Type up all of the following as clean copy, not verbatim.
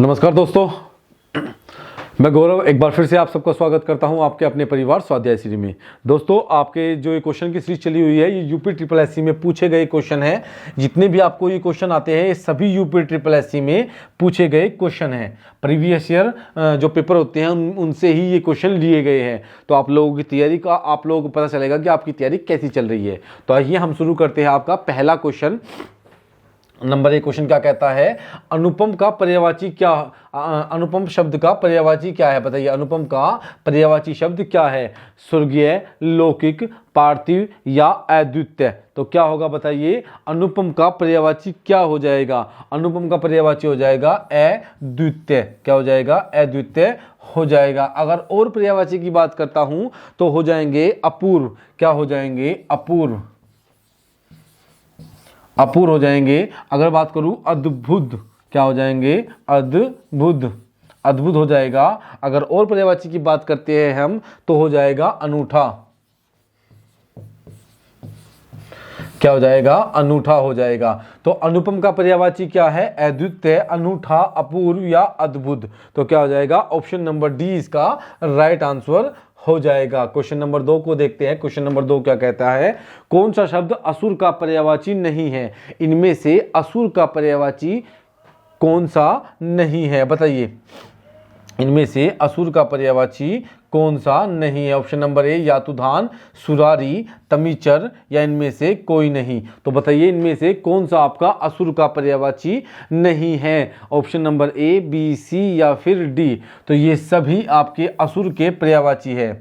नमस्कार दोस्तों, मैं गौरव एक बार फिर से आप सबका स्वागत करता हूं आपके अपने परिवार स्वाध्याय सीरीज में। दोस्तों, आपके जो ये क्वेश्चन की सीरीज चली हुई है, ये यूपी ट्रिपल एससी में पूछे गए क्वेश्चन हैं। जितने भी आपको ये क्वेश्चन आते हैं, ये सभी यूपी ट्रिपल एससी में पूछे गए क्वेश्चन हैं। प्रीवियस ईयर जो पेपर होते हैं उनसे ही ये क्वेश्चन लिए गए हैं। तो आप लोगों की तैयारी का आप लोगों को पता चलेगा कि आपकी तैयारी कैसी चल रही है। तो आइए हम शुरू करते हैं। आपका पहला क्वेश्चन, नंबर 1 क्वेश्चन क्या कहता है? अनुपम का पर्यायवाची क्या, अनुपम शब्द का पर्यायवाची क्या है? बताइए, अनुपम का पर्यायवाची शब्द क्या है? स्वर्गीय, लौकिक, पार्थिव या अद्वितीय? तो क्या होगा बताइए, अनुपम का पर्यायवाची क्या हो जाएगा? अनुपम का पर्यायवाची हो जाएगा अद्वितीय। क्या हो जाएगा? अद्वितीय हो जाएगा। अगर और पर्यायवाची की बात करता हूं तो हो जाएंगे अपूर्व। क्या हो जाएंगे? अपूर्व, अपूर्व हो जाएंगे। अगर बात करूं अद्भुत, क्या हो जाएंगे? अद्भुत, अद्भुत हो जाएगा। अगर और पर्यायवाची की बात करते हैं हम तो हो जाएगा अनूठा। क्या हो जाएगा? अनूठा हो जाएगा। तो अनुपम का पर्यायवाची क्या है? अद्वितीय, अनूठा, अपूर्व या अद्भुत। तो क्या हो जाएगा? ऑप्शन नंबर डी इसका राइट आंसर हो जाएगा। क्वेश्चन नंबर 2 को देखते हैं। क्वेश्चन नंबर 2 क्या कहता है? कौन सा शब्द असुर का पर्यायवाची नहीं है? इनमें से असुर का पर्यायवाची कौन सा नहीं है? बताइए, इनमें से असुर का पर्यायवाची कौन सा नहीं है? ऑप्शन नंबर ए यातुधान, सुरारी, तमीचर या इनमें से कोई नहीं। तो बताइए, इनमें से कौन सा आपका असुर का पर्यायवाची नहीं है? ऑप्शन नंबर ए, बी, सी या फिर डी। तो ये सभी आपके असुर के पर्यायवाची है।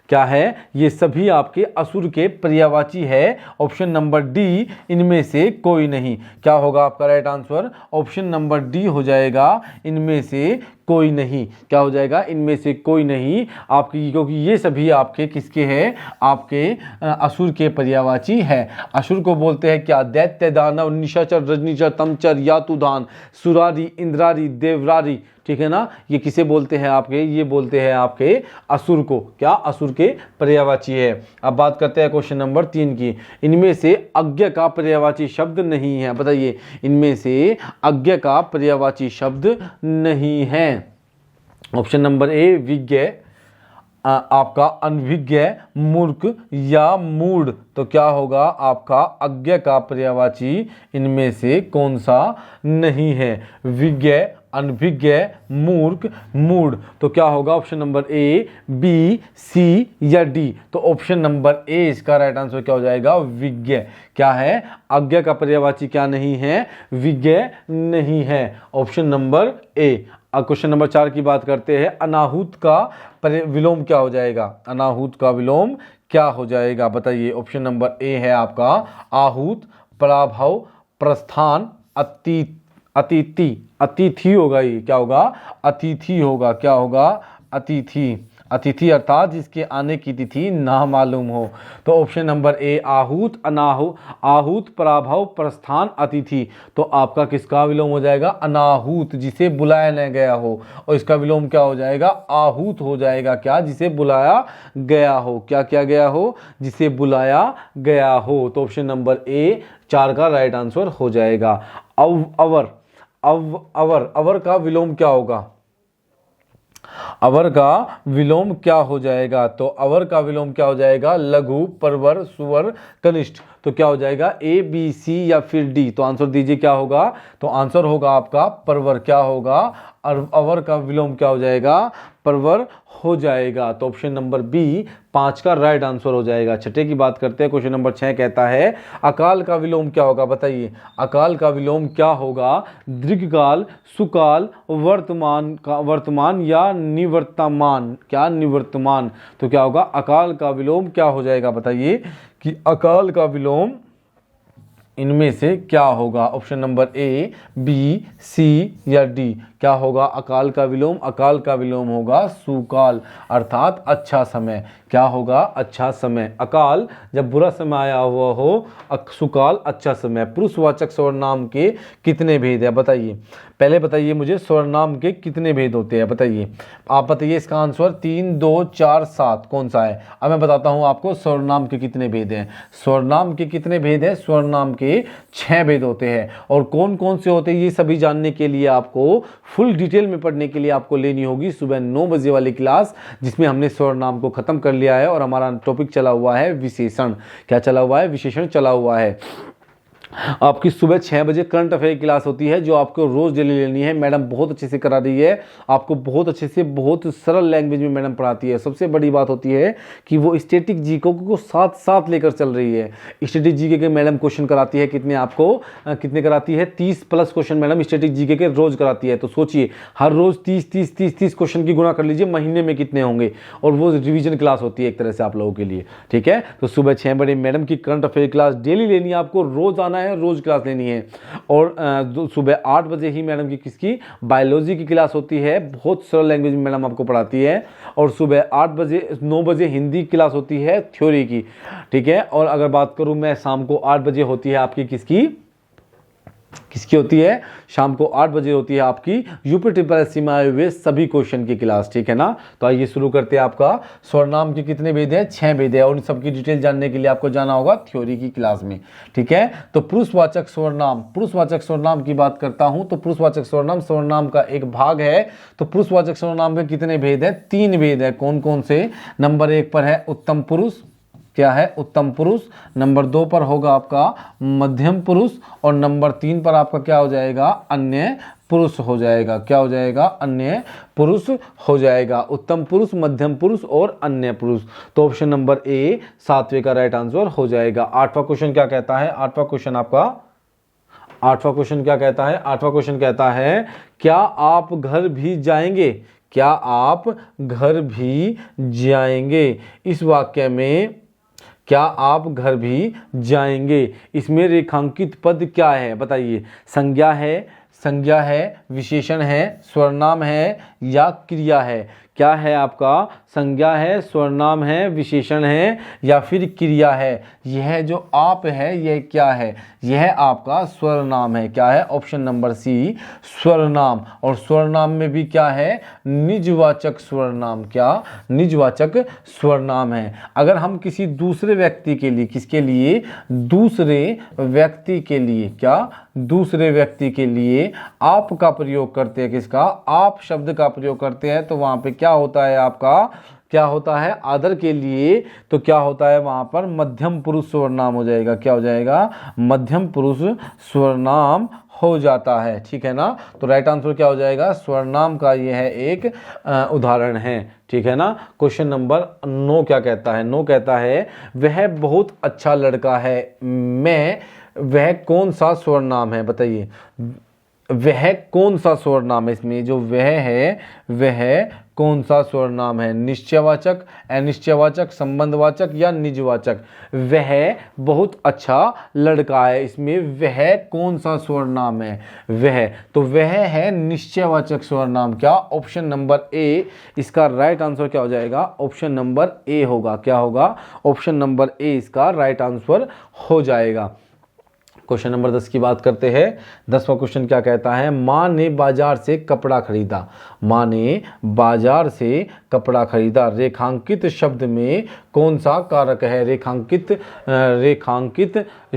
क्या है? ये सभी आपके असुर के पर्यायवाची है। ऑप्शन नंबर डी, इनमें से कोई नहीं। क्या होगा आपका right answer? Option number D हो जाएगा, इनमें से कोई नहीं। क्या हो जाएगा? इनमें से कोई नहीं आपकी, क्योंकि ये सभी आपके किसके हैं? आपके असुर के पर्यायवाची है। असुर को बोलते हैं क्या? दैत्य, दानव, निशाचर, रजनीचर, तमचर, यातुधान, सुरारी, इंद्रारी, देवरारी। ठीक है ना? ये किसे बोलते हैं आपके? ये बोलते हैं आपके असुर को। क्या? असुर के पर्यायवाची है। अब बात करते हैं क्वेश्चन नंबर 3 की। इनमें से अज्ञ का पर्यायवाची शब्द नहीं है। बताइए, इनमें से अज्ञ का पर्यायवाची शब्द नहीं है। ऑप्शन नंबर ए विज्ञ, आपका अनभिज्ञ, मूर्ख या मूढ़। तो क्या होगा आपका अज्ञ का पर्यायवाची इनमें से कौन सा नहीं है? विज्ञ, अनभिज्ञ, मूर्ख, मूढ़। तो क्या होगा? ऑप्शन नंबर ए, बी, सी या डी। तो ऑप्शन नंबर ए इसका राइट आंसर क्या हो जाएगा? विज्ञ। क्या है? अज्ञ का पर्यायवाची क्या नहीं है? विज्ञ नहीं है। Option number A. Question number 4 की बात करते हैं। अनाहूत का विलोम क्या हो जाएगा? अनाहूत का विलोम क्या हो जाएगा? बताइए, ऑप्शन नंबर ए है आपका आहूत, पराभव, प्रस्थान, अतिथि। अतिथि होगा ये। क्या होगा? अतिथि होगा। क्या होगा? अतिथि। अतिथि अर्थात जिसके आने की तिथि ना मालूम हो। तो ऑप्शन नंबर ए आहूत, आहूत, पराभव, प्रस्थान, अतिथि। तो आपका किसका विलोम हो जाएगा? अनाहूत, जिसे बुलाया न गया हो। और इसका विलोम क्या हो जाएगा? आहूत हो जाएगा। क्या? जिसे बुलाया गया हो। क्या किया गया हो? जिसे बुलाया गया हो। तो ऑप्शन नंबर ए 4 का राइट आंसर हो जाएगा। अवर का विलोम क्या होगा? अवर का विलोम क्या हो जाएगा? तो अवर का विलोम क्या हो जाएगा? लघु, परवर, सुवर, कनिष्ठ। तो क्या हो जाएगा? ए, बी, सी या फिर डी? तो आंसर दीजिए, क्या होगा? तो आंसर होगा आपका परवर। क्या होगा? अवर का विलोम क्या हो जाएगा? परवर हो जाएगा। तो ऑप्शन नंबर बी 5 का राइट आंसर हो जाएगा। छठे की बात करते हैं। क्वेश्चन नंबर 6 कहता है अकाल का विलोम क्या होगा? बताइए, अकाल का विलोम क्या होगा? दीर्घकाल, सुकाल, वर्तमान या निवर्तमान। क्या? निवर्तमान। तो क्या होगा? अकाल का विलोम क्या हो जाएगा? बताइए कि अकाल का विलोम इनमें से क्या होगा? ऑप्शन नंबर ए, बी, सी या डी। क्या होगा अकाल का विलोम? अकाल का विलोम होगा सुकाल, अर्थात अच्छा समय। क्या होगा? अच्छा समय। अकाल जब बुरा समय आया हुआ हो, सुकाल अच्छा समय। पुरुषवाचक सर्वनाम के कितने भेद है बताइए? पहले बताइए मुझे सर्वनाम के कितने भेद होते हैं बताइए? आप बताइए इसका आंसर। 3, 2, 4, 7 कौन सा है? अब मैं बताता हूं आपको सर्वनाम के कितने भेद हैं। सर्वनाम के कितने भेद हैं? सर्वनाम के 6 भेद होते हैं। और कौन कौन से होते हैं ये सभी जानने के लिए आपको फुल डिटेल में पढ़ने के लिए आपको लेनी होगी सुबह 9 बजे वाली क्लास, जिसमें हमने सर्वनाम को खत्म कर लिया है और हमारा टॉपिक चला हुआ है विशेषण। क्या चला हुआ है? विशेषण चला हुआ है। आपकी सुबह 6 बजे करंट अफेयर क्लास होती है जो आपको रोज डेली लेनी है। मैडम बहुत अच्छे से करा रही है, आपको बहुत अच्छे से बहुत सरल लैंग्वेज में मैडम पढ़ाती है। सबसे बड़ी बात होती है कि वो स्टैटिक जीके को साथ साथ लेकर चल रही है। स्टैटिक जीके के मैडम क्वेश्चन कराती है कितने? आपको कितने कराती है? 30 plus question madam static GK के रोज कराती है। तो सोचिए हर रोज 30 क्वेश्चन की गुणा कर लीजिए, महीने में कितने होंगे? और वो रिवीजन क्लास होती है एक तरह से आप लोगों के लिए। ठीक है, तो सुबह 6 बजे मैडम की करंट अफेयर क्लास डेली लेनी है, आपको रोज आना है, रोज क्लास लेनी है। और सुबह 8 बजे ही मैडम की किसकी? बायोलॉजी की क्लास होती है। बहुत सरल लैंग्वेज में मैडम आपको पढ़ाती है। और सुबह 9 बजे हिंदी क्लास होती है थ्योरी की। ठीक है, और अगर बात करूं मैं शाम को 8 बजे होती है आपकी किसकी होती है? शाम को 8 बजे होती है आपकी यूपी ट्रिपल एससी में आए हुए सभी क्वेश्चन की क्लास। ठीक है ना? तो आइए शुरू करते हैं। आपका सर्वनाम के कितने भेद है? 6 भेद है। और उन सबकी डिटेल जानने के लिए आपको जाना होगा थ्योरी की क्लास में। ठीक है, तो पुरुषवाचक सर्वनाम की बात करता हूं तो पुरुषवाचक सर्वनाम का एक भाग है। तो पुरुषवाचक सर्वनाम के कितने भेद है? 3 भेद है। कौन कौन से? नंबर 1 पर है उत्तम पुरुष। क्या है? उत्तम पुरुष। नंबर 2 पर होगा आपका मध्यम पुरुष। और नंबर 3 पर आपका क्या हो जाएगा? अन्य पुरुष हो जाएगा। क्या हो जाएगा? अन्य पुरुष हो जाएगा। उत्तम पुरुष, मध्यम पुरुष और अन्य पुरुष। तो ऑप्शन नंबर ए 7वें का राइट आंसर हो जाएगा। 8वां क्वेश्चन क्या कहता है? 8वां क्वेश्चन क्या कहता है? 8वां क्वेश्चन कहता है क्या आप घर भी जाएंगे? क्या आप घर भी जाएंगे? इस वाक्य में क्या आप घर भी जाएंगे, इसमें रेखांकित पद क्या है बताइए? संज्ञा है, विशेषण है, सर्वनाम है या क्रिया है? क्या है आपका? संज्ञा है, सर्वनाम है, विशेषण है या फिर क्रिया है? यह जो आप है यह क्या है? यह आपका सर्वनाम है। क्या है? ऑप्शन नंबर सी सर्वनाम। और सर्वनाम में भी क्या है? निजवाचक सर्वनाम। क्या? निजवाचक सर्वनाम है। अगर हम किसी दूसरे व्यक्ति के लिए, किसके लिए? दूसरे व्यक्ति के लिए। क्या? दूसरे व्यक्ति के लिए आप का प्रयोग करते हैं। किसका? आप शब्द का प्रयोग करते हैं। तो वहां पे क्या होता है आपका? क्या होता है? आदर के लिए। तो क्या होता है वहां पर? मध्यम पुरुष सर्वनाम हो जाएगा। क्या हो जाएगा? मध्यम पुरुष सर्वनाम हो जाता है। ठीक है ना? तो राइट आंसर क्या हो जाएगा? सर्वनाम का यह एक उदाहरण है। ठीक है ना? क्वेश्चन नंबर 9 क्या कहता है? 9 कहता है वह बहुत अच्छा लड़का है। वह कौन सा सर्वनाम है बताइए? वह कौन सा सर्वनाम है? इसमें जो वह है वह कौन सा सर्वनाम है? निश्चयवाचक, अनिश्चयवाचक, संबंधवाचक या निजवाचक? वह बहुत अच्छा लड़का है, इसमें वह कौन सा सर्वनाम है? वह, तो वह है निश्चयवाचक सर्वनाम। क्या? ऑप्शन नंबर ए इसका राइट आंसर क्या हो जाएगा? ऑप्शन नंबर ए होगा। क्या होगा? ऑप्शन नंबर ए इसका राइट आंसर हो जाएगा। क्वेश्चन नंबर 10 की बात करते हैं। 10वां क्वेश्चन क्या कहता है? माँ ने बाजार से कपड़ा खरीदा। माँ ने बाजार से कपड़ा खरीदा। रेखांकित शब्द में कौन सा कारक है? रेखांकित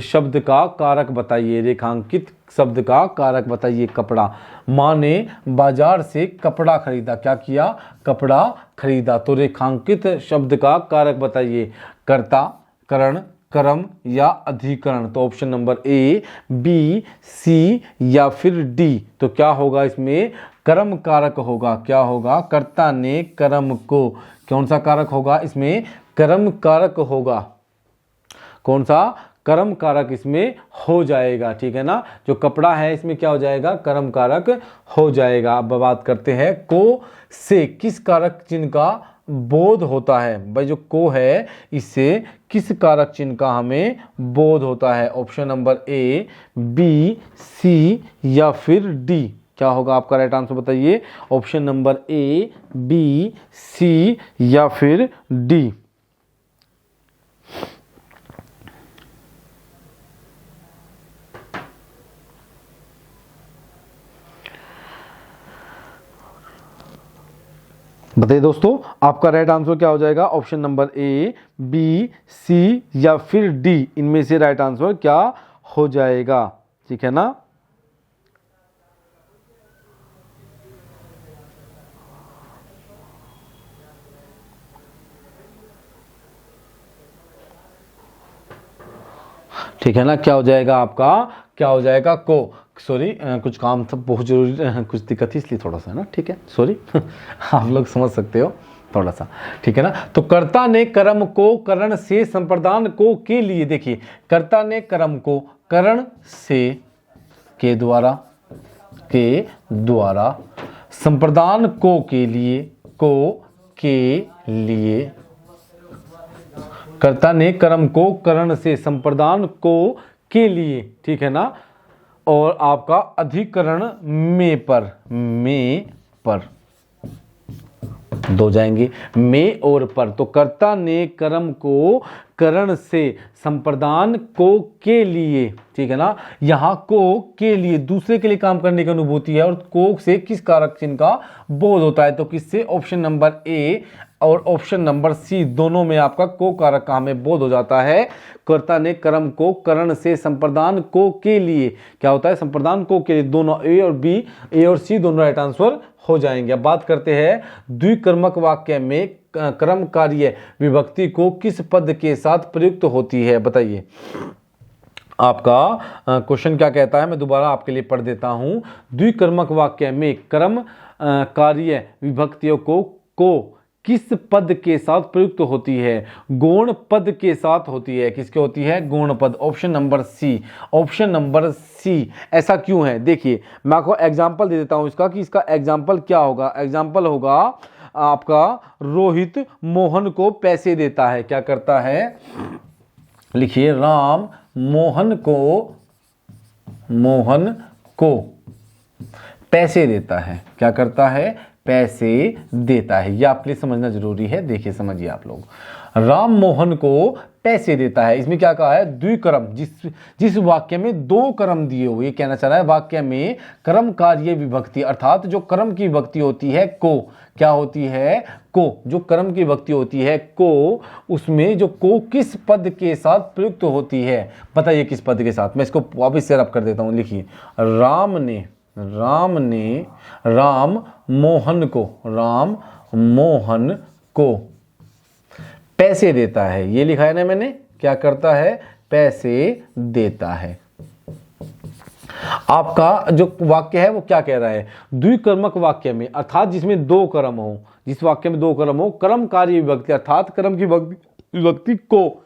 शब्द का कारक बताइए। रेखांकित शब्द का कारक बताइए। कपड़ा। माँ ने बाजार से कपड़ा खरीदा। क्या किया? कपड़ा खरीदा। तो रेखांकित शब्द का कारक बताइए। कर्ता, करण, कर्म या अधिकरण? तो ऑप्शन नंबर ए, बी, सी या फिर डी। तो क्या होगा इसमें? कर्म कारक होगा। क्या होगा? कर्ता ने कर्म को, कौन सा कारक होगा इसमें? कर्म कारक होगा। कौन सा? कर्म कारक इसमें हो जाएगा। ठीक है ना? जो कपड़ा है इसमें क्या हो जाएगा? कर्म कारक हो जाएगा। अब बात करते हैं को से किस कारक चिन्ह का बोध होता है। भाई जो को है इससे किस कारक चिन्ह का हमें बोध होता है? ऑप्शन नंबर ए, बी, सी या फिर डी। क्या होगा आपका राइट आंसर बताइए? ऑप्शन नंबर ए, बी, सी या फिर डी। बताइए दोस्तों, आपका राइट आंसर क्या हो जाएगा? ऑप्शन नंबर ए, बी, सी या फिर डी, इनमें से राइट आंसर क्या हो जाएगा? ठीक है ना। ठीक है ना, क्या हो जाएगा आपका? क्या हो जाएगा? को, सॉरी कुछ काम था बहुत जरूरी, कुछ दिक्कत थी इसलिए थोड़ा सा है ना, ठीक है, सॉरी आप लोग समझ सकते हो थोड़ा सा, ठीक है ना। तो कर्ता ने कर्म को करण से संप्रदान को के लिए, देखिए कर्ता ने कर्म को करण से के द्वारा संप्रदान को के लिए कर्ता ने कर्म को करण से संप्रदान को के लिए, ठीक है ना। और आपका अधिकरण में पर दो जाएंगे, में और पर। तो कर्ता ने कर्म को करण से संप्रदान को के लिए, ठीक है ना। यहाँ को के लिए दूसरे के लिए काम करने की अनुभूति है, और को से किस कारक चिन्ह का बोध होता है? तो किससे? ऑप्शन नंबर ए और ऑप्शन नंबर सी दोनों में आपका को कारक का हमें बोध हो जाता है। कर्ता ने कर्म को करण से संप्रदान को के लिए, क्या होता है? संप्रदान को के लिए। दोनों ए और बी, ए और सी दोनों राइट आंसर हो जाएंगे। अब बात करते हैं द्विकर्मक वाक्य में कर्म कार्य विभक्ति को किस पद के साथ प्रयुक्त होती है? बताइए, आपका क्वेश्चन क्या कहता है, मैं दोबारा आपके लिए पढ़ देता हूं। द्विकर्मक वाक्य में कर्म कार्य विभक्तियों को किस पद के साथ प्रयुक्त होती है? गौण पद के साथ होती है। किसके होती है? गौण पद। Option number C, option number C. ऐसा क्यों है? देखिए मैं आपको एग्जांपल दे देता हूं इसका, कि इसका एग्जांपल क्या होगा। एग्जांपल होगा आपका, रोहित मोहन को पैसे देता है। क्या करता है? लिखिए, राम मोहन को पैसे देता है। क्या करता है? पैसे देता है। यह आपके लिए समझना जरूरी है। देखिए समझिए आप लोग, राम मोहन को पैसे देता है, इसमें क्या कहा है? द्विकर्म। जिस वाक्य में दो कर्म दिए हुए, कहना चाह रहा है वाक्य में कर्म कार्य विभक्ति, अर्थात जो कर्म की विभक्ति होती है को, क्या होती है? को। जो कर्म की विभक्ति होती है को, उसमें जो को किस पद के साथ प्रयुक्त होती है? बताइए किस पद के साथ। मैं इसको वापस से रब कर देता हूं। लिखिए, राम मोहन को पैसे देता है। ये लिखा है ना मैंने। क्या करता है? पैसे देता है। आपका जो वाक्य है वो क्या कह रहा है? द्विकर्मक वाक्य में, अर्थात जिसमें दो कर्म हो, जिस वाक्य में दो कर्म हो, कर्म कार्य विभक्ति, अर्थात कर्म की विभक्ति को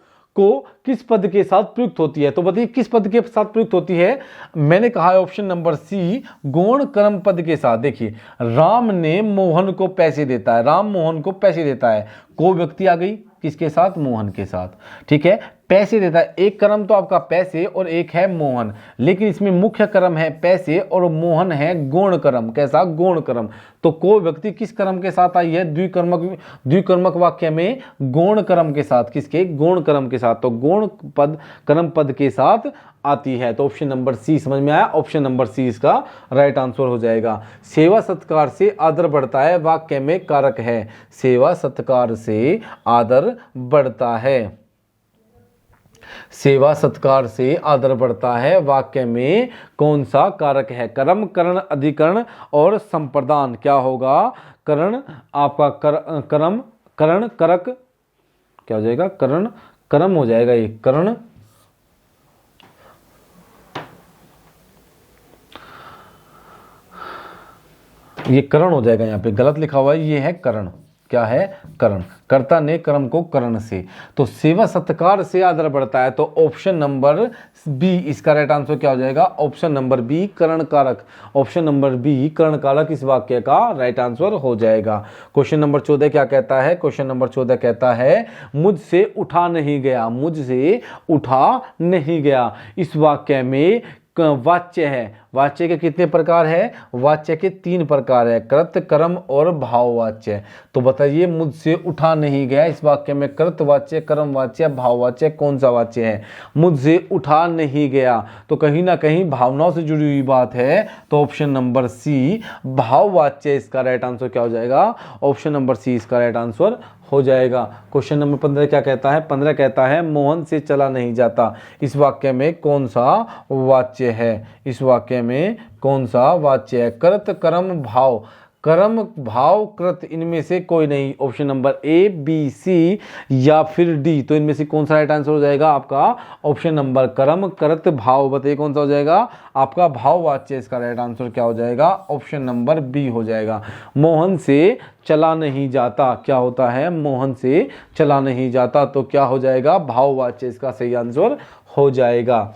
किस पद के साथ प्रयुक्त होती है? तो बताइए किस पद के साथ प्रयुक्त होती है? मैंने कहा है ऑप्शन नंबर सी, गौण कर्म पद के साथ। देखिए, राम ने मोहन को पैसे देता है, राम मोहन को पैसे देता है, को व्यक्ति आ गई किसके साथ? मोहन के साथ। ठीक है, पैसे देता है। एक कर्म तो आपका पैसे और एक है मोहन, लेकिन इसमें मुख्य कर्म है पैसे और मोहन है गौण कर्म। कैसा? गौण कर्म। तो को व्यक्ति किस कर्म के साथ आई है? द्विकर्मक वाक्य में गौण कर्म के साथ। किसके? गौण कर्म के साथ। तो गौण पद कर्म पद के साथ आती है। तो ऑप्शन नंबर सी समझ में आया? ऑप्शन नंबर सी इसका राइट आंसर हो जाएगा। सेवा सत्कार से आदर बढ़ता है वाक्य में कारक है। सेवा सत्कार से आदर बढ़ता है। सेवा सत्कार से आदर बढ़ता है वाक्य में कौन सा कारक है? कर्म, करण, अधिकरण और संप्रदान। क्या होगा? करण आपका कर्म, करण, करक, क्या हो जाएगा? करण, कर्म हो जाएगा। ये करण, ये करण हो जाएगा। यहाँ पे गलत लिखा हुआ है, ये है करण। क्या है? करण। कर्ता ने कर्म को करण से। तो सेवा सत्कार से आदर बढ़ता है। तो ऑप्शन नंबर बी इसका राइट आंसर क्या हो जाएगा? ऑप्शन नंबर बी, करण कारक। ऑप्शन नंबर बी, करण कारक इस वाक्य का राइट आंसर हो जाएगा। क्वेश्चन नंबर 14 क्या कहता है? क्वेश्चन नंबर 14 कहता है, मुझसे उठा नहीं गया। मुझसे उठा नहीं गया। इस वाक्य में वाच्य है। वाच्य के कितने प्रकार है? वाच्य के 3 प्रकार है, कृत, कर्म और भाववाच्य। तो बताइए मुझसे उठा नहीं गया, इस वाक्य में कृतवाच्य, कर्मवाच्य, भाववाच्य कौन सा वाच्य है? मुझसे उठा नहीं गया, तो कहीं ना कहीं भावनाओं से जुड़ी हुई बात है, तो ऑप्शन नंबर सी भाववाच्य इसका राइट आंसर क्या हो जाएगा? ऑप्शन नंबर सी इसका राइट आंसर हो जाएगा। क्वेश्चन नंबर 15 क्या कहता है? 15 कहता है मोहन से चला नहीं जाता, इस वाक्य में कौन सा वाच्य है? इस वाक्य में कौन सा वाच्य है? कृत, कर्म, भाव, कर्म, भाव, कृत, इनमें से कोई नहीं। ऑप्शन नंबर ए, बी, सी या फिर डी, तो इनमें से कौन सा राइट आंसर हो जाएगा आपका? ऑप्शन नंबर कर्म, कृत, भाव, बताइए कौन सा हो जाएगा आपका? भाववाच्य इसका राइट आंसर क्या हो जाएगा? ऑप्शन नंबर बी हो जाएगा। मोहन से चला नहीं जाता, क्या होता है? मोहन से चला नहीं जाता, तो क्या हो जाएगा? भाववाच्य इसका सही आंसर हो जाएगा।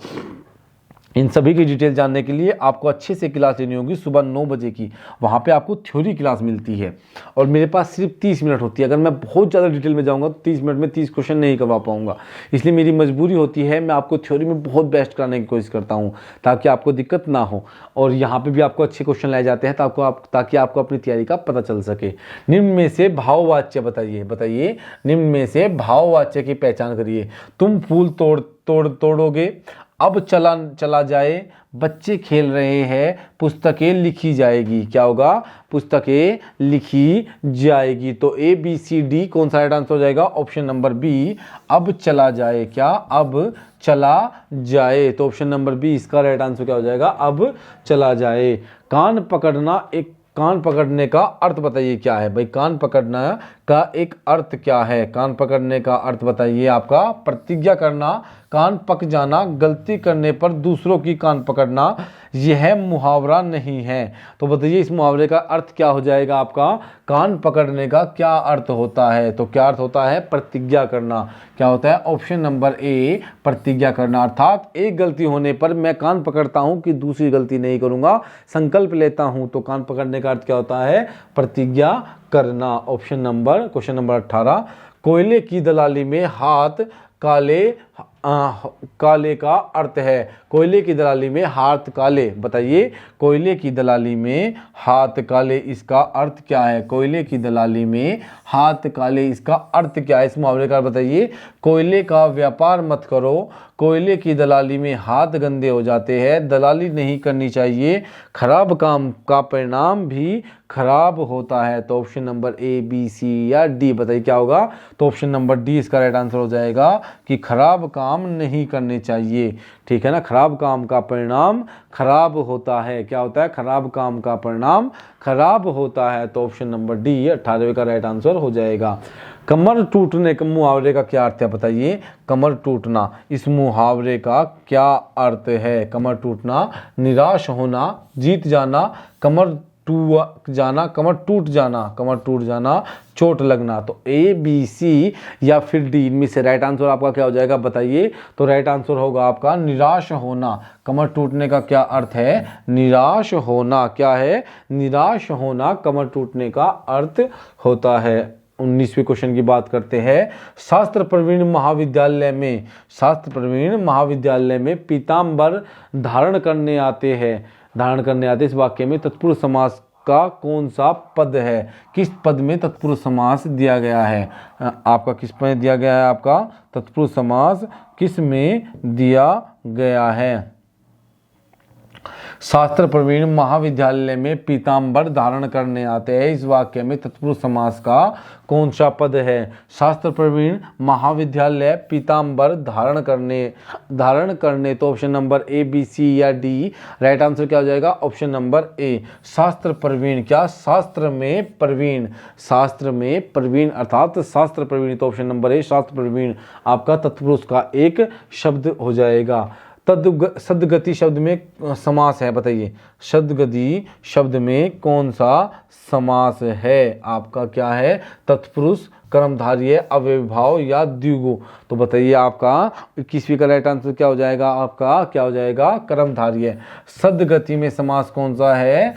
इन सभी की डिटेल जानने के लिए आपको अच्छे से क्लास लेनी होगी सुबह 9 बजे की, वहाँ पे आपको थ्योरी क्लास मिलती है और मेरे पास सिर्फ 30 मिनट होती है। अगर मैं बहुत ज़्यादा डिटेल में जाऊँगा तो 30 मिनट में 30 क्वेश्चन नहीं करवा पाऊँगा, इसलिए मेरी मजबूरी होती है मैं आपको थ्योरी में बहुत बेस्ट कराने की कोशिश करता हूँ ताकि आपको दिक्कत ना हो, और यहाँ पर भी आपको अच्छे क्वेश्चन लाए जाते हैं ताकि आपको अपनी तैयारी का पता चल सके। निम्न में से भाववाच्य बताइए निम्न में से भाववाच्य की पहचान करिए। तुम फूल तोड़ोगे, अब चला जाए, बच्चे खेल रहे हैं, पुस्तकें लिखी जाएगी, क्या होगा? पुस्तकें लिखी जाएगी। तो ए, बी, सी, डी कौन सा राइट आंसर हो जाएगा? ऑप्शन नंबर बी अब चला जाए, क्या? अब चला जाए, तो ऑप्शन नंबर बी इसका राइट आंसर क्या हो जाएगा? अब चला जाए। कान पकड़ने का अर्थ बताइए क्या है भाई? कान पकड़ना का एक अर्थ क्या है? कान पकड़ने का अर्थ बताइए आपका? प्रतिज्ञा करना, कान पक जाना, गलती करने पर दूसरों की कान पकड़ना, यह मुहावरा नहीं है। तो बताइए इस मुहावरे का अर्थ क्या हो जाएगा आपका? कान पकड़ने का क्या अर्थ होता है? तो क्या अर्थ होता है? प्रतिज्ञा करना। क्या होता है? ऑप्शन नंबर ए प्रतिज्ञा करना, अर्थात एक गलती होने पर मैं कान पकड़ता हूं कि दूसरी गलती नहीं करूंगा, संकल्प लेता हूं, तो कान पकड़ने का अर्थ क्या होता है? प्रतिज्ञा करना। ऑप्शन नंबर क्वेश्चन नंबर 18, कोयले की दलाली में हाथ काले का अर्थ है। कोयले की दलाली में हाथ काले, बताइए कोयले की दलाली में हाथ काले इसका अर्थ क्या है? कोयले की दलाली में हाथ काले इसका अर्थ क्या है? इस मुहावरे का बताइए। कोयले का व्यापार मत करो, कोयले की दलाली में हाथ गंदे हो जाते हैं, दलाली नहीं करनी चाहिए, खराब काम का परिणाम भी खराब होता है। तो ऑप्शन नंबर ए, बी, सी या डी बताइए क्या होगा? तो ऑप्शन नंबर डी इसका राइट आंसर हो जाएगा कि खराब काम नहीं करने चाहिए। ठीक है ना? खराब काम का परिणाम खराब होता है। क्या होता है? खराब काम का परिणाम खराब होता है। तो ऑप्शन नंबर डी 18वें का राइट आंसर हो जाएगा। कमर टूटने के मुहावरे का क्या अर्थ है? बताइए कमर टूटना, इस मुहावरे का क्या अर्थ है? कमर टूटना, निराश होना, जीत जाना, कमर टूट जाना, चोट लगना। तो ए, बी, सी या फिर डी, इनमें से राइट आंसर आपका क्या हो जाएगा? बताइए। तो राइट आंसर होगा आपका निराश होना। कमर टूटने का क्या अर्थ है? निराश होना। क्या है? निराश होना कमर टूटने का अर्थ होता है। 19वें क्वेश्चन की बात करते हैं। शास्त्र प्रवीण महाविद्यालय में पीताम्बर धारण करने आते इस वाक्य में तत्पुरुष समास का कौन सा पद है? किस पद में तत्पुरुष समास दिया गया है? आपका किस में दिया गया है? आपका तत्पुरुष समास किस में दिया गया है? शास्त्र प्रवीण महाविद्यालय में पीताम्बर धारण करने आते हैं, इस वाक्य में तत्पुरुष समास का कौन सा पद है? शास्त्र प्रवीण महाविद्यालय पीताम्बर धारण करने। तो ऑप्शन नंबर ए, बी, सी या डी राइट आंसर क्या हो जाएगा? ऑप्शन नंबर ए शास्त्र प्रवीण। क्या? शास्त्र में प्रवीण अर्थात शास्त्र प्रवीण। तो ऑप्शन नंबर ए शास्त्र प्रवीण आपका तत्पुरुष का एक शब्द हो जाएगा। सद्गति शब्द में समास है, बताइए सद्गति शब्द में कौन सा समास है? आपका क्या है? तत्पुरुष, कर्मधारय, अव्ययभाव या द्विगु। तो बताइए आपका 21वीं का राइट आंसर क्या हो जाएगा? आपका क्या हो जाएगा? कर्मधारय। सद्गति में समास कौन सा है?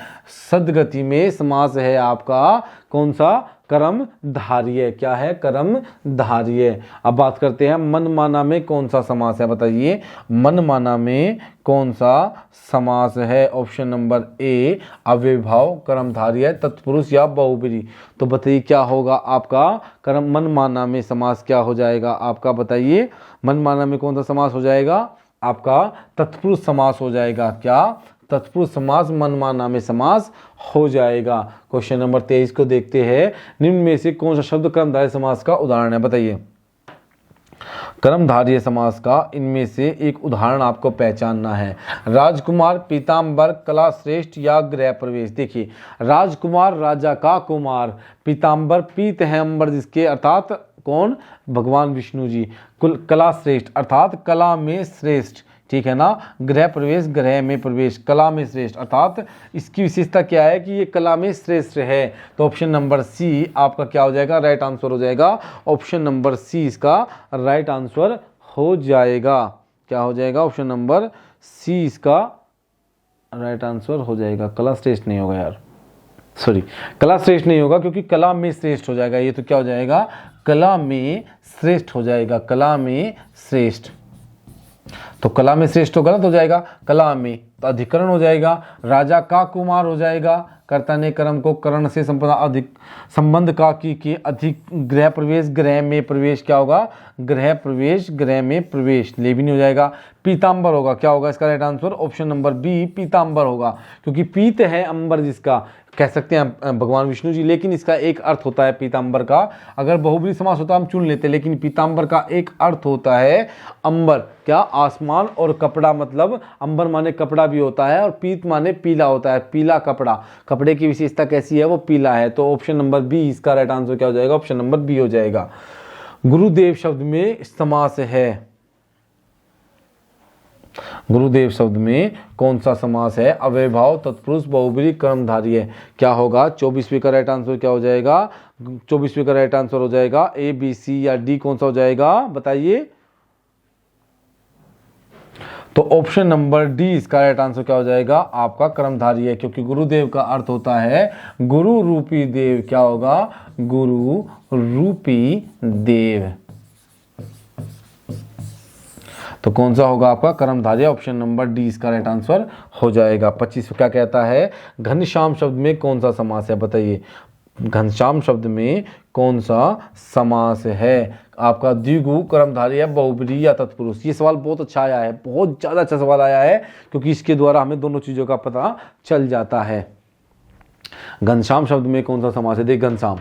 सद्गति में समास है आपका कौन सा? कर्मधारय। क्या है? कर्मधारय। अब बात करते हैं मनमाना में कौन सा समास है, बताइए मनमाना में कौन सा समास है। ऑप्शन नंबर ए अव्ययीभाव, कर्मधारय, तत्पुरुष या बहुब्रीहि। तो बताइए क्या होगा आपका कर्म मनमाना में समास क्या हो जाएगा आपका, बताइए मनमाना में कौन सा समास हो जाएगा आपका? तत्पुरुष समास हो जाएगा। क्या? तत्पुरुष समास मनमाना में समास हो जाएगा। क्वेश्चन नंबर 23 को देखते हैं। निम्न में से कौन सा शब्द कर्मधारय समास का उदाहरण है, बताइए कर्मधारय समास का इनमें से एक उदाहरण आपको पहचानना है। राजकुमार, पीताम्बर, कला श्रेष्ठ या गृह प्रवेश। देखिए राजकुमार राजा का कुमार, पीताम्बर पीत है अंबर जिसके, अर्थात कौन? भगवान विष्णु जी। कला श्रेष्ठ अर्थात कला में श्रेष्ठ, ठीक है ना। गृह प्रवेश, गृह में प्रवेश, कला में श्रेष्ठ, अर्थात इसकी विशेषता क्या है कि ये कला में श्रेष्ठ है। तो ऑप्शन नंबर सी आपका क्या हो जाएगा? राइट आंसर हो जाएगा। ऑप्शन नंबर सी इसका राइट आंसर हो जाएगा। क्या हो जाएगा? ऑप्शन नंबर सी इसका राइट आंसर हो जाएगा। कला श्रेष्ठ नहीं होगा यार, सॉरी कला श्रेष्ठ नहीं होगा क्योंकि कला में श्रेष्ठ हो जाएगा। ये तो क्या हो जाएगा? कला में श्रेष्ठ हो जाएगा। कला में श्रेष्ठ, तो कला में श्रेष्ठ तो गलत हो जाएगा, कला में तो अधिकरण हो जाएगा। राजा का कुमार हो जाएगा, कर्ता ने कर्म को करण से अधिक संबंध का की अधिक, गृह प्रवेश, गृह में प्रवेश क्या होगा? गृह प्रवेश, गृह में प्रवेश, लेविनी हो जाएगा। पीताम्बर होगा, क्या होगा इसका right answer? Option number B पीताम्बर होगा, क्योंकि पीत है अंबर जिसका, कह सकते हैं भगवान विष्णु जी, लेकिन इसका एक अर्थ होता है पीताम्बर का। अगर बहुब्रीहि समास होता हम चुन लेते, लेकिन पीताम्बर का एक अर्थ होता है अंबर, क्या? आसमान, और कपड़ा मतलब अंबर माने कपड़ा भी होता है, और पीत माने पीला होता है, पीला कपड़ा। कपड़े की विशेषता कैसी है? वो पीला है। तो ऑप्शन नंबर बी इसका राइट आंसर क्या हो जाएगा? ऑप्शन नंबर बी हो जाएगा। गुरुदेव शब्द में समास है, गुरुदेव शब्द में कौन सा समास है? अव्ययीभाव, तत्पुरुष, बहुब्रीहि, कर्मधारय। क्या होगा? 24वें का राइट आंसर क्या हो जाएगा? 24वें का राइट आंसर हो जाएगा ए, बी, सी या डी, कौन सा हो जाएगा बताइए? तो ऑप्शन नंबर डी इसका राइट आंसर क्या हो जाएगा आपका? कर्मधारय, क्योंकि गुरुदेव का अर्थ होता है गुरु रूपी देव। क्या होगा? गुरु रूपी देव। तो कौन सा होगा आपका? कर्मधारय। ऑप्शन नंबर डी इसका राइट आंसर हो जाएगा। 25 क्या कहता है? घनश्याम शब्द में कौन सा समास है, बताइए घनश्याम शब्द में कौन सा समास है आपका? द्विगु, कर्मधारय, बहुब्रीहि या तत्पुरुष। ये सवाल बहुत अच्छा आया है, बहुत ज़्यादा अच्छा सवाल आया है, क्योंकि इसके द्वारा हमें दोनों चीज़ों का पता चल जाता है। घनश्याम शब्द में कौन सा समास है? देख घनश्याम,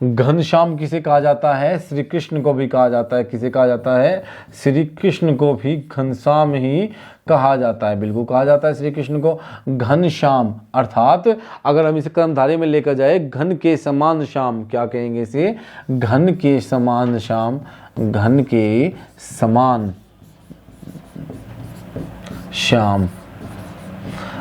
घनश्याम किसे कहा जाता है? श्री कृष्ण को भी कहा जाता है। किसे कहा जाता है? श्री कृष्ण को भी घनश्याम ही कहा जाता है, बिल्कुल कहा जाता है श्री कृष्ण को घनश्याम। अर्थात अगर हम इसे कर्मधारय में लेकर जाए, घन के समान श्याम, क्या कहेंगे इसे? घन के समान श्याम, घन के समान श्याम,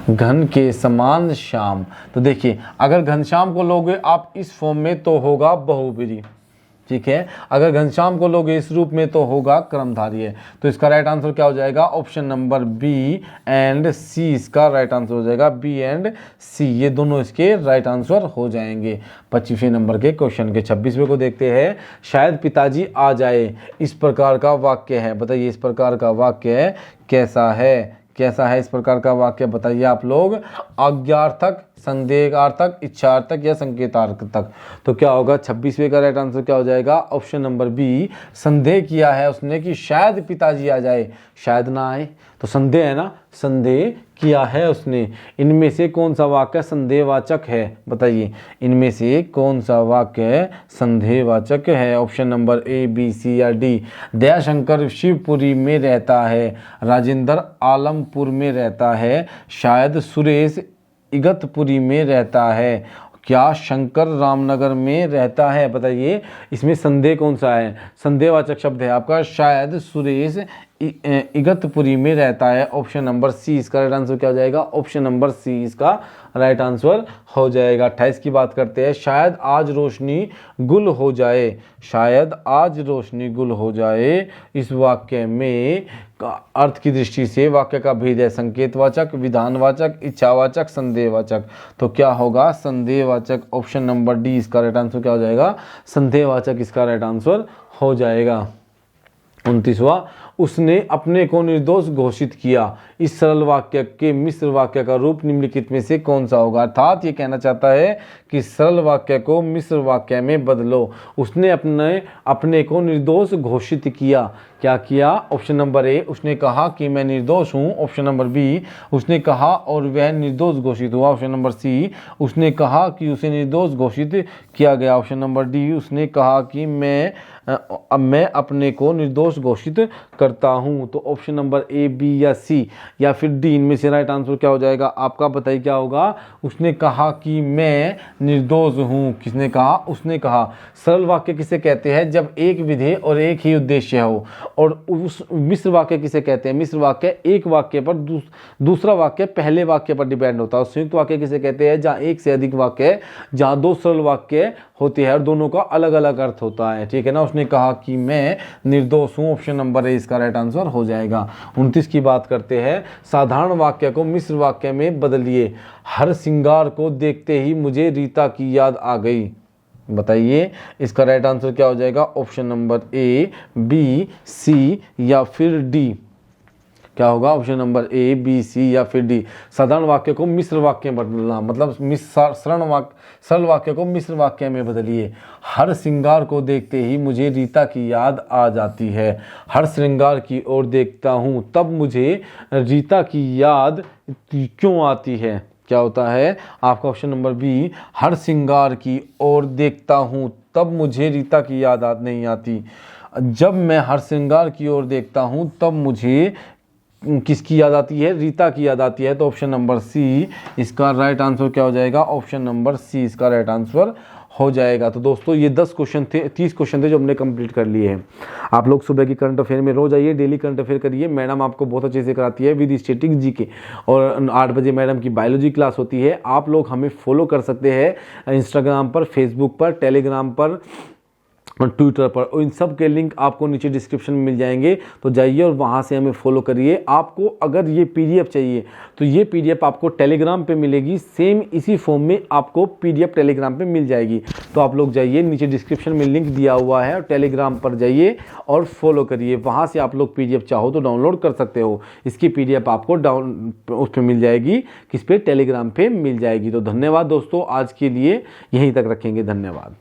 घन के समान श्याम। तो देखिए अगर घनश्याम को लोगे आप इस फॉर्म में तो होगा बहुब्रीहि, ठीक है। अगर घनश्याम को लोगे इस रूप में तो होगा कर्मधारय। तो इसका राइट आंसर क्या हो जाएगा? ऑप्शन नंबर बी एंड सी इसका राइट आंसर हो जाएगा। बी एंड सी ये दोनों इसके राइट आंसर हो जाएंगे। 25वें नंबर के क्वेश्चन के 26वें को देखते हैं। शायद पिताजी आ जाए, इस प्रकार का वाक्य है, बताइए इस प्रकार का वाक्य कैसा है? कैसा है इस प्रकार का वाक्य बताइए आप लोग? आज्ञार्थक, संदेहार्थक, इच्छार्थक या संकेतार्थक। तो क्या होगा? 26वें का राइट आंसर क्या हो जाएगा? Option number B. संदेह किया है उसने कि शायद पिताजी आ जाए, शायद ना आए, तो संदेह है ना, संदेह किया है उसने। इनमें से कौन सा वाक्य संदेहवाचक है बताइए? इनमें से कौन सा वाक्य संदेहवाचक है? ऑप्शन नंबर ए, बी, सी या डी। दयाशंकर शिवपुरी में रहता है, राजेंद्र आलमपुर में रहता है, शायद सुरेश इगतपुरी में रहता है, क्या शंकर रामनगर में रहता है? बताइए इसमें संदेह कौन सा है? संदेहवाचक शब्द है आपका शायद सुरेश इगतपुरी में रहता है। ऑप्शन नंबर सी इसका राइट आंसर क्या हो जाएगा? ऑप्शन नंबर सी इसका राइट आंसर हो जाएगा। 28 की बात करते हैं। शायद आज रोशनी गुल हो जाए, शायद आज रोशनी गुल हो जाए, इस वाक्य में अर्थ की दृष्टि से वाक्य का भेद है संकेतवाचक, विधानवाचक, इच्छावाचक, संदेहवाचक। तो क्या होगा? संदेहवाचक। ऑप्शन नंबर डी इसका राइट आंसर क्या हो जाएगा? संदेहवाचक इसका राइट आंसर हो जाएगा। 29वां, उसने अपने को निर्दोष घोषित किया। इस सरल वाक्य के मिश्र वाक्य का रूप निम्नलिखित में से कौन सा होगा? अर्थात ये कहना चाहता है कि सरल वाक्य को मिश्र वाक्य में बदलो। उसने अपने को निर्दोष घोषित किया। क्या किया? ऑप्शन नंबर ए, उसने कहा कि मैं निर्दोष हूँ। ऑप्शन नंबर बी, उसने कहा और वह निर्दोष घोषित हुआ। ऑप्शन नंबर सी, उसने कहा कि उसे निर्दोष घोषित किया गया। ऑप्शन नंबर डी, उसने कहा कि मैं अपने को निर्दोष घोषित करता हूं। तो ऑप्शन नंबर ए, बी या सी या फिर डी, इनमें से राइट आंसर क्या हो जाएगा? आपका बताइए क्या होगा? उसने कहा कि मैं निर्दोष हूं। किसने कहा? उसने कहा। सरल वाक्य किसे कहते हैं? जब एक विधेय और एक ही उद्देश्य हो। और उस मिश्र वाक्य किसे कहते हैं? मिश्र वाक्य एक वाक्य पर दूसरा वाक्य पहले वाक्य पर डिपेंड होता है। संयुक्त वाक्य किसे कहते हैं? जहाँ एक से अधिक वाक्य, जहाँ दो सरल वाक्य होते हैं और दोनों का अलग अलग अर्थ होता है। ठीक है ना? उसने कहा कि मैं निर्दोष हूं। ऑप्शन नंबर ए इसका राइट आंसर हो जाएगा। 29 की बात करते हैं। साधारण वाक्य को मिश्र वाक्य में बदलिए। हर श्रृंगार को देखते ही मुझे रीता की याद आ गई। बताइए इसका राइट आंसर क्या हो जाएगा? ऑप्शन नंबर ए, बी, सी या फिर डी। क्या होगा? ऑप्शन नंबर ए, बी, सी या फिर डी। साधारण वाक्य को मिश्र वाक्य में बदलना, मतलब सरल वाक्य को मिश्र वाक्य में बदलिए। हर श्रृंगार को देखते ही मुझे रीता की याद आ जाती है। हर श्रृंगार की ओर देखता हूँ तब मुझे रीता की याद क्यों आती है? क्या होता है आपका? ऑप्शन नंबर बी, हर श्रृंगार की ओर देखता हूँ तब मुझे रीता की याद नहीं आती। जब मैं हर श्रृंगार की ओर देखता हूँ तब मुझे किसकी याद आती है? रीता की याद आती है। तो ऑप्शन नंबर सी इसका राइट आंसर क्या हो जाएगा? ऑप्शन नंबर सी इसका राइट आंसर हो जाएगा। तो दोस्तों ये 10 क्वेश्चन थे, 30 क्वेश्चन थे जो हमने कंप्लीट कर लिए हैं। आप लोग सुबह की करंट अफेयर में रोज आइए, डेली करंट अफेयर करिए। मैडम आपको बहुत अच्छे से कराती है विद स्टैटिक जीके। और 8 बजे मैडम की बायोलॉजी क्लास होती है। आप लोग हमें फॉलो कर सकते हैं इंस्टाग्राम पर, फेसबुक पर, टेलीग्राम पर और ट्विटर पर। और इन सब के लिंक आपको नीचे डिस्क्रिप्शन में मिल जाएंगे। तो जाइए और वहाँ से हमें फॉलो करिए। आपको अगर ये पीडीएफ चाहिए तो ये पीडीएफ आपको टेलीग्राम पे मिलेगी। सेम इसी फॉर्म में आपको पीडीएफ टेलीग्राम पे मिल जाएगी। तो आप लोग जाइए, नीचे डिस्क्रिप्शन में लिंक दिया हुआ है, और टेलीग्राम पर जाइए और फॉलो करिए। वहाँ से आप लोग पीडीएफ चाहो तो डाउनलोड कर सकते हो। इसकी पीडीएफ आपको उस पर मिल जाएगी, किस पे? टेलीग्राम पे मिल जाएगी। तो धन्यवाद दोस्तों, आज के लिए यहीं तक रखेंगे। धन्यवाद।